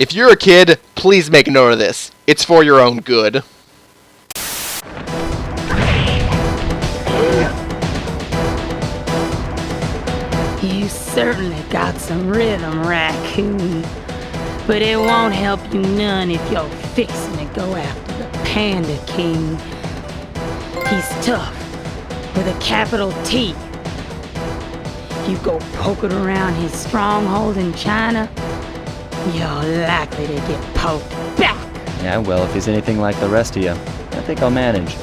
If you're a kid, please make note of this. It's for your own good. You certainly got some rhythm, Raccoon. But it won't help you none if you're fixing to go after the Panda King. He's tough, with a capital T. If you go poking around his stronghold in China, you're likely to get poked back. Yeah, well, if he's anything like the rest of you, I think I'll manage.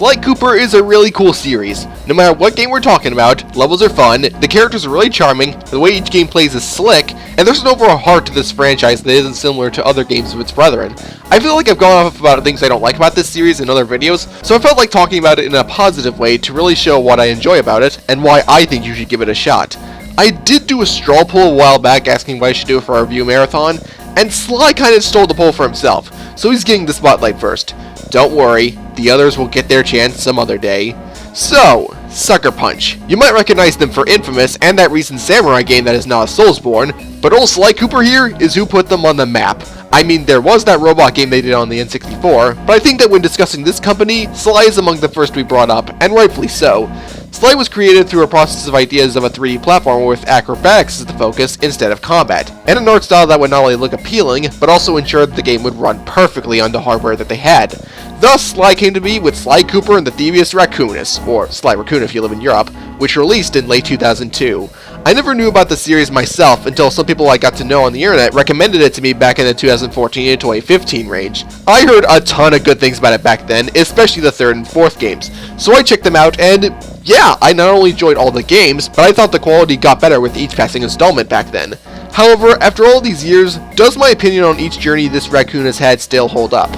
Sly Cooper is a really cool series. No matter what game we're talking about, levels are fun, the characters are really charming, the way each game plays is slick, and there's an overall heart to this franchise that isn't similar to other games of its brethren. I feel like I've gone off about things I don't like about this series in other videos, so I felt like talking about it in a positive way to really show what I enjoy about it, and why I think you should give it a shot. I did do a straw poll a while back asking what I should do for our review marathon, and Sly kind of stole the poll for himself, so he's getting the spotlight first. Don't worry, the others will get their chance some other day. So, Sucker Punch. You might recognize them for Infamous and that recent samurai game that is now Soulsborne, but old Sly Cooper here is who put them on the map. I mean, there was that robot game they did on the N64, but I think that when discussing this company, Sly is among the first we brought up, and rightfully so. Sly was created through a process of ideas of a 3D platformer with acrobatics as the focus instead of combat, and an art style that would not only look appealing, but also ensure that the game would run perfectly on the hardware that they had. Thus, Sly came to be with Sly Cooper and the Thievius Raccoonus, or Sly Raccoon if you live in Europe, which released in late 2002. I never knew about the series myself until some people I got to know on the internet recommended it to me back in the 2014 to 2015 range. I heard a ton of good things about it back then, especially the third and fourth games, so I checked them out and yeah, I not only enjoyed all the games, but I thought the quality got better with each passing installment back then. However, after all these years, does my opinion on each journey this raccoon has had still hold up?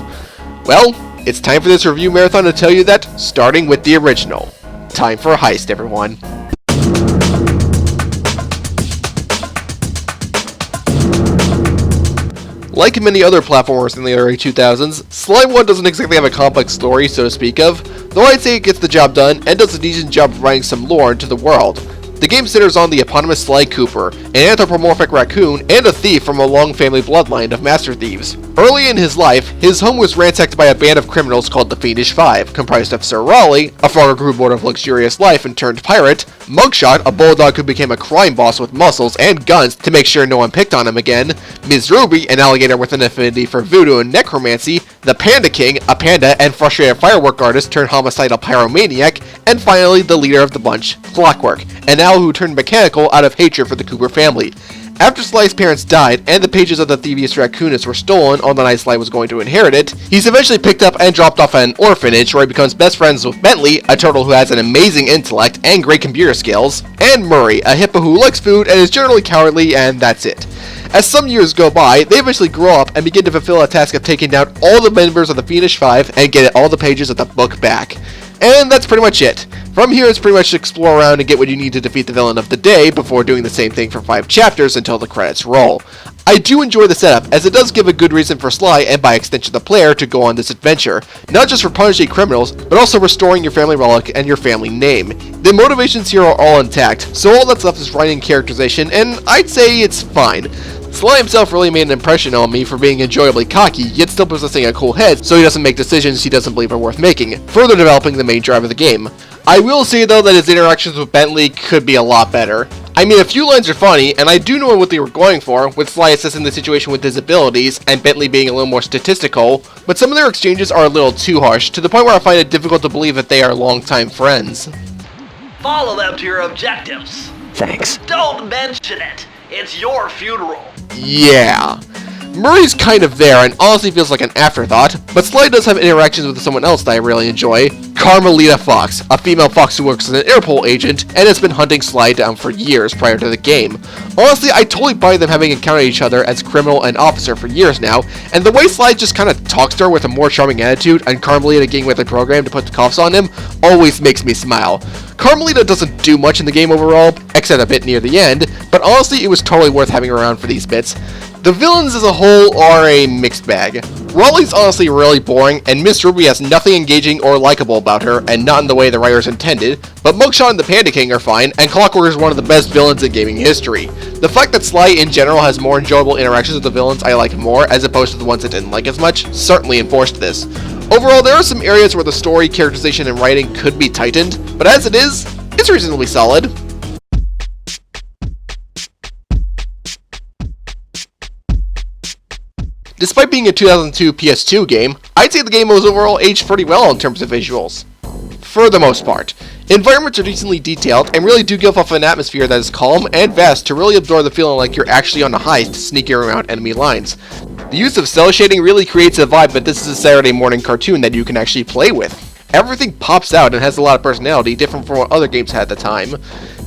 Well, it's time for this review marathon to tell you that, starting with the original. Time for a heist, everyone. Like many other platformers in the early 2000s, Sly 1 doesn't exactly have a complex story, so to speak of, though I'd say it gets the job done and does a decent job providing some lore into the world. The game centers on the eponymous Sly Cooper, an anthropomorphic raccoon and a thief from a long family bloodline of master thieves. Early in his life, his home was ransacked by a band of criminals called the Fiendish Five, comprised of Sir Raleigh, a frogger who born of luxurious life and turned pirate, Mugshot, a bulldog who became a crime boss with muscles and guns to make sure no one picked on him again, Ms. Ruby, an alligator with an affinity for voodoo and necromancy, the Panda King, a panda and frustrated firework artist turned homicidal pyromaniac, and finally the leader of the bunch, Clockwork, an owl who turned mechanical out of hatred for the Cooper family. After Sly's parents died, and the pages of the Thievius Raccoonus were stolen on the night Sly was going to inherit it, he's eventually picked up and dropped off at an orphanage where he becomes best friends with Bentley, a turtle who has an amazing intellect and great computer skills, and Murray, a hippo who likes food and is generally cowardly, and that's it. As some years go by, they eventually grow up and begin to fulfill a task of taking down all the members of the Fiendish Five and get all the pages of the book back. And that's pretty much it. From here, it's pretty much explore around and get what you need to defeat the villain of the day before doing the same thing for 5 chapters until the credits roll. I do enjoy the setup, as it does give a good reason for Sly, and by extension the player, to go on this adventure, not just for punishing criminals, but also restoring your family relic and your family name. The motivations here are all intact, so all that's left is writing and characterization, and I'd say it's fine. Sly himself really made an impression on me for being enjoyably cocky, yet still possessing a cool head, so he doesn't make decisions he doesn't believe are worth making, further developing the main drive of the game. I will say though that his interactions with Bentley could be a lot better. I mean, a few lines are funny, and I do know what they were going for, with Sly assessing the situation with his abilities, and Bentley being a little more statistical, but some of their exchanges are a little too harsh, to the point where I find it difficult to believe that they are longtime friends. Follow them to your objectives. Thanks. Don't mention it. It's your funeral. Yeah. Murray's kind of there and honestly feels like an afterthought, but Sly does have interactions with someone else that I really enjoy, Carmelita Fox, a female fox who works as an Interpol agent and has been hunting Sly down for years prior to the game. Honestly, I totally buy them having encountered each other as criminal and officer for years now, and the way Sly just kind of talks to her with a more charming attitude and Carmelita getting with the program to put the cuffs on him always makes me smile. Carmelita doesn't do much in the game overall, except a bit near the end, but honestly it was totally worth having her around for these bits. The villains as a whole are a mixed bag. Raleigh's honestly really boring, and Miss Ruby has nothing engaging or likable about her, and not in the way the writers intended, but Mugshot and the Panda King are fine, and Clockwork is one of the best villains in gaming history. The fact that Sly in general has more enjoyable interactions with the villains I like more, as opposed to the ones I didn't like as much, certainly enforced this. Overall, there are some areas where the story, characterization, and writing could be tightened, but as it is, it's reasonably solid. Despite being a 2002 PS2 game, I'd say the game was overall aged pretty well in terms of visuals. For the most part. Environments are decently detailed and really do give off an atmosphere that is calm and vast to really absorb the feeling like you're actually on a heist sneaking around enemy lines. The use of cel shading really creates a vibe that this is a Saturday morning cartoon that you can actually play with. Everything pops out and has a lot of personality, different from what other games had at the time.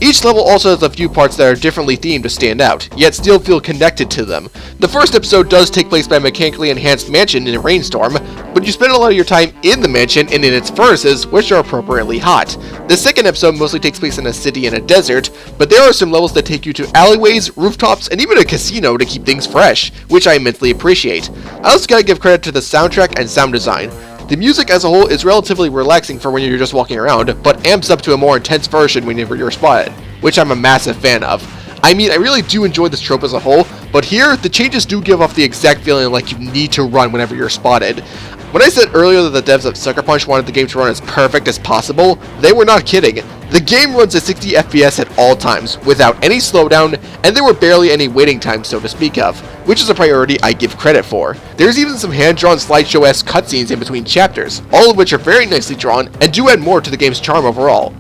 Each level also has a few parts that are differently themed to stand out, yet still feel connected to them. The first episode does take place by a mechanically enhanced mansion in a rainstorm, but you spend a lot of your time in the mansion and in its furnaces, which are appropriately hot. The second episode mostly takes place in a city and a desert, but there are some levels that take you to alleyways, rooftops, and even a casino to keep things fresh, which I immensely appreciate. I also gotta give credit to the soundtrack and sound design. The music as a whole is relatively relaxing for when you're just walking around, but amps up to a more intense version whenever you're spotted, which I'm a massive fan of. I mean, I really do enjoy this trope as a whole, but here, the changes do give off the exact feeling like you need to run whenever you're spotted. When I said earlier that the devs of Sucker Punch wanted the game to run as perfect as possible, they were not kidding. The game runs at 60 FPS at all times, without any slowdown, and there were barely any waiting times so to speak of, which is a priority I give credit for. There's even some hand-drawn slideshow-esque cutscenes in between chapters, all of which are very nicely drawn and do add more to the game's charm overall.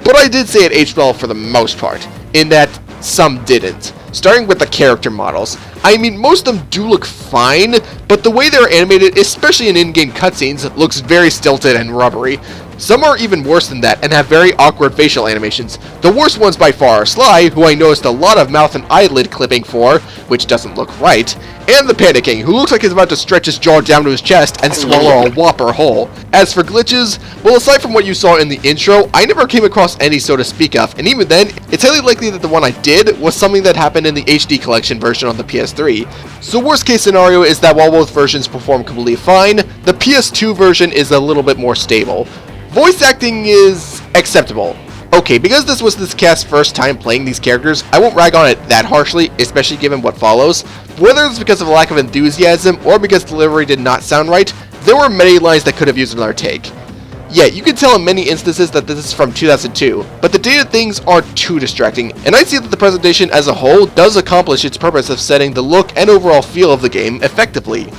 But I did say it aged well for the most part, in that some didn't. Starting with the character models. I mean, most of them do look fine, but the way they're animated, especially in in-game cutscenes, looks very stilted and rubbery. Some are even worse than that and have very awkward facial animations. The worst ones by far are Sly, who I noticed a lot of mouth and eyelid clipping for, which doesn't look right, and the Panda King, who looks like he's about to stretch his jaw down to his chest and swallow a whopper whole. As for glitches, well, aside from what you saw in the intro, I never came across any so to speak of, and even then, it's highly likely that the one I did was something that happened in the HD collection version on the PS3. So worst case scenario is that while both versions perform completely fine, the PS2 version is a little bit more stable. Voice acting is acceptable. Okay, because this was this cast's first time playing these characters, I won't rag on it that harshly, especially given what follows. Whether it's because of a lack of enthusiasm or because delivery did not sound right, there were many lines that could have used another take. Yeah, you can tell in many instances that this is from 2002, but the dated things aren't too distracting, and I see that the presentation as a whole does accomplish its purpose of setting the look and overall feel of the game effectively.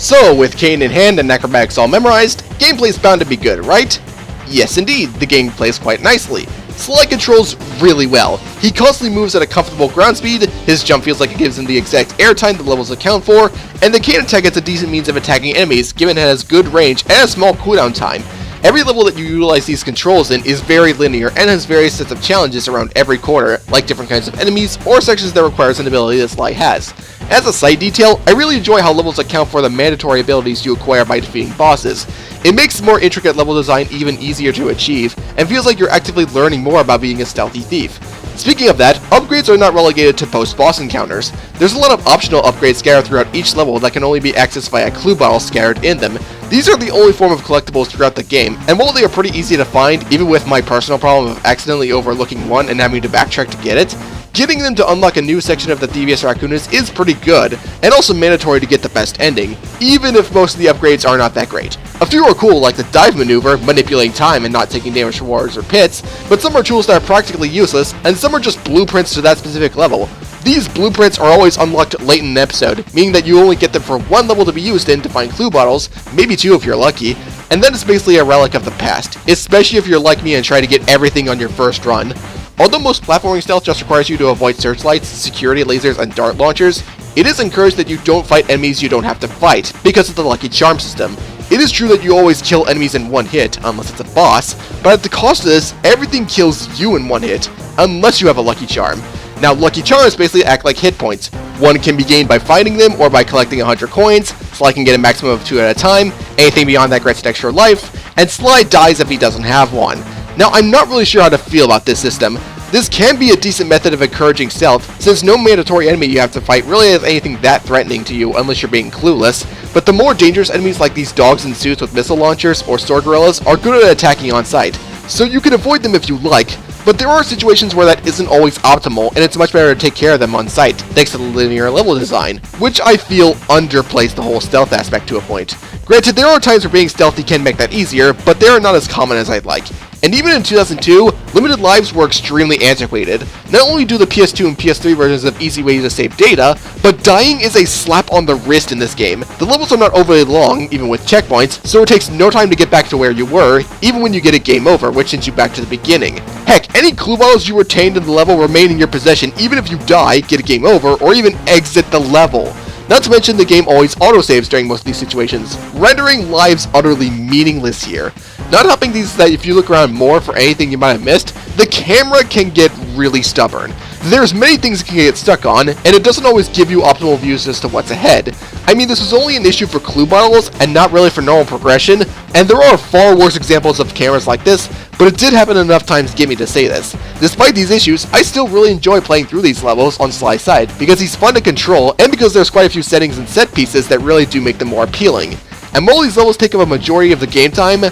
So, with Kane in hand and acrobatics all memorized, gameplay's bound to be good, right? Yes indeed, the game plays quite nicely. Sly controls really well. He constantly moves at a comfortable ground speed, his jump feels like it gives him the exact airtime the levels account for, and the Kane attack gets a decent means of attacking enemies given it has good range and a small cooldown time. Every level that you utilize these controls in is very linear and has various sets of challenges around every corner, like different kinds of enemies or sections that requires an ability that Sly has. As a side detail, I really enjoy how levels account for the mandatory abilities you acquire by defeating bosses. It makes the more intricate level design even easier to achieve, and feels like you're actively learning more about being a stealthy thief. Speaking of that, upgrades are not relegated to post-boss encounters. There's a lot of optional upgrades scattered throughout each level that can only be accessed via clue bottles scattered in them. These are the only form of collectibles throughout the game, and while they are pretty easy to find, even with my personal problem of accidentally overlooking one and having to backtrack to get it, getting them to unlock a new section of the Thievius Raccoonus is pretty good, and also mandatory to get the best ending, even if most of the upgrades are not that great. A few are cool, like the dive maneuver, manipulating time and not taking damage from waters or pits, but some are tools that are practically useless, and some are just blueprints to that specific level. These blueprints are always unlocked late in an episode, meaning that you only get them for one level to be used in to find clue bottles, maybe two if you're lucky, and that is basically a relic of the past, especially if you're like me and try to get everything on your first run. Although most platforming stealth just requires you to avoid searchlights, security lasers, and dart launchers, it is encouraged that you don't fight enemies you don't have to fight, because of the lucky charm system. It is true that you always kill enemies in one hit, unless it's a boss, but at the cost of this, everything kills you in one hit, unless you have a lucky charm. Now, lucky charms basically act like hit points. One can be gained by finding them or by collecting 100 coins, Sly can get a maximum of 2 at a time, anything beyond that grants an extra life, and Sly dies if he doesn't have one. Now, I'm not really sure how to feel about this system. This can be a decent method of encouraging stealth, since no mandatory enemy you have to fight really has anything that threatening to you unless you're being clueless, but the more dangerous enemies like these dogs in suits with missile launchers or sword gorillas are good at attacking on sight, so you can avoid them if you like, but there are situations where that isn't always optimal, and it's much better to take care of them on sight, thanks to the linear level design, which I feel underplays the whole stealth aspect to a point. Granted, there are times where being stealthy can make that easier, but they are not as common as I'd like. And even in 2002, limited lives were extremely antiquated. Not only do the PS2 and PS3 versions have easy ways to save data, but dying is a slap on the wrist in this game. The levels are not overly long, even with checkpoints, so it takes no time to get back to where you were, even when you get a game over, which sends you back to the beginning. Heck, any clue bottles you retained in the level remain in your possession even if you die, get a game over, or even exit the level. Not to mention the game always autosaves during most of these situations, rendering lives utterly meaningless here. Not helping these is that if you look around more for anything you might have missed, the camera can get really stubborn. There's many things it can get stuck on, and it doesn't always give you optimal views as to what's ahead. I mean, this was only an issue for clue bottles, and not really for normal progression, and there are far worse examples of cameras like this, but it did happen enough times to get me to say this. Despite these issues, I still really enjoy playing through these levels on Sly's side, because he's fun to control, and because there's quite a few settings and set pieces that really do make them more appealing. And while these levels take up a majority of the game time,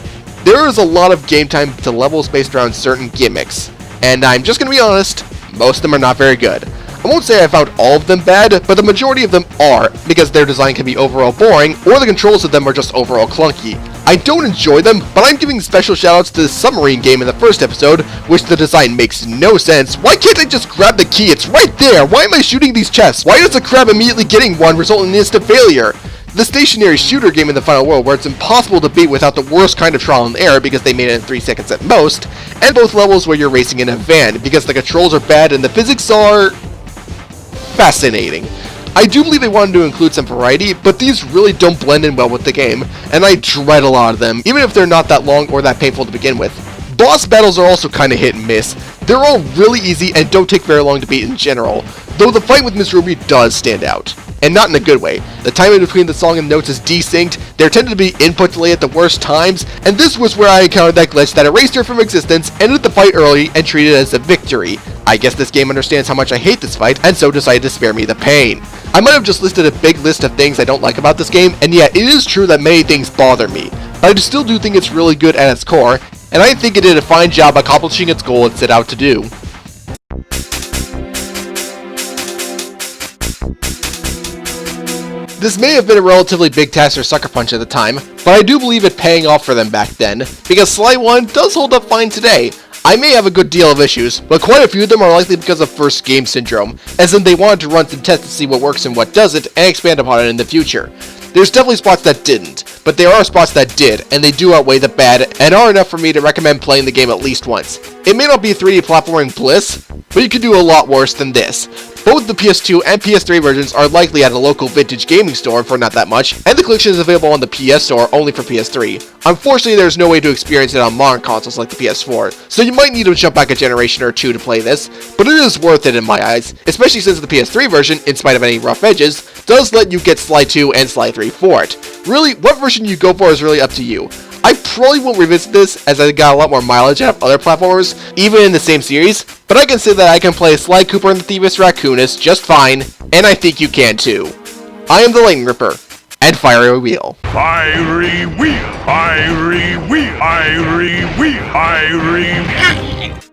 there is a lot of game time to levels based around certain gimmicks, and I'm just gonna be honest, most of them are not very good. I won't say I found all of them bad, but the majority of them are, because their design can be overall boring, or the controls of them are just overall clunky. I don't enjoy them, but I'm giving special shoutouts to the submarine game in the first episode, which the design makes no sense. Why can't I just grab the key? It's right there! Why am I shooting these chests? Why does the crab immediately getting one result in instant failure? The stationary shooter game in the Final World, where it's impossible to beat without the worst kind of trial and error because they made it in 3 seconds at most, and both levels where you're racing in a van because the controls are bad and the physics are fascinating. I do believe they wanted to include some variety, but these really don't blend in well with the game, and I dread a lot of them, even if they're not that long or that painful to begin with. Boss battles are also kinda hit and miss. They're all really easy and don't take very long to beat in general, though the fight with Miss Ruby does stand out. And not in a good way. The time in between the song and notes is desynced, there tended to be input delay at the worst times, and this was where I encountered that glitch that erased her from existence, ended the fight early, and treated it as a victory. I guess this game understands how much I hate this fight, and so decided to spare me the pain. I might have just listed a big list of things I don't like about this game, and yeah, it is true that many things bother me, but I still do think it's really good at its core, and I think it did a fine job accomplishing its goal it set out to do. This may have been a relatively big task for Sucker Punch at the time, but I do believe it paying off for them back then, because Sly 1 does hold up fine today. I may have a good deal of issues, but quite a few of them are likely because of first game syndrome, as in they wanted to run some tests to see what works and what doesn't, and expand upon it in the future. There's definitely spots that didn't, but there are spots that did, and they do outweigh the bad, and are enough for me to recommend playing the game at least once. It may not be 3D platforming bliss, but you can do a lot worse than this. Both the PS2 and PS3 versions are likely at a local vintage gaming store for not that much, and the collection is available on the PS Store only for PS3. Unfortunately, there's no way to experience it on modern consoles like the PS4, so you might need to jump back a generation or two to play this, but it is worth it in my eyes, especially since the PS3 version, in spite of any rough edges, does let you get Sly 2 and Sly 3 for it. Really, what version you go for is really up to you. I probably won't revisit this, as I got a lot more mileage out of other platformers, even in the same series, but I can say that I can play Sly Cooper and the Thievius Raccoonus just fine, and I think you can too. I am the Lightning Ripper, and Fiery Wheel. Fiery Wheel! Fiery Wheel! Fiery Wheel! Fiery Wheel!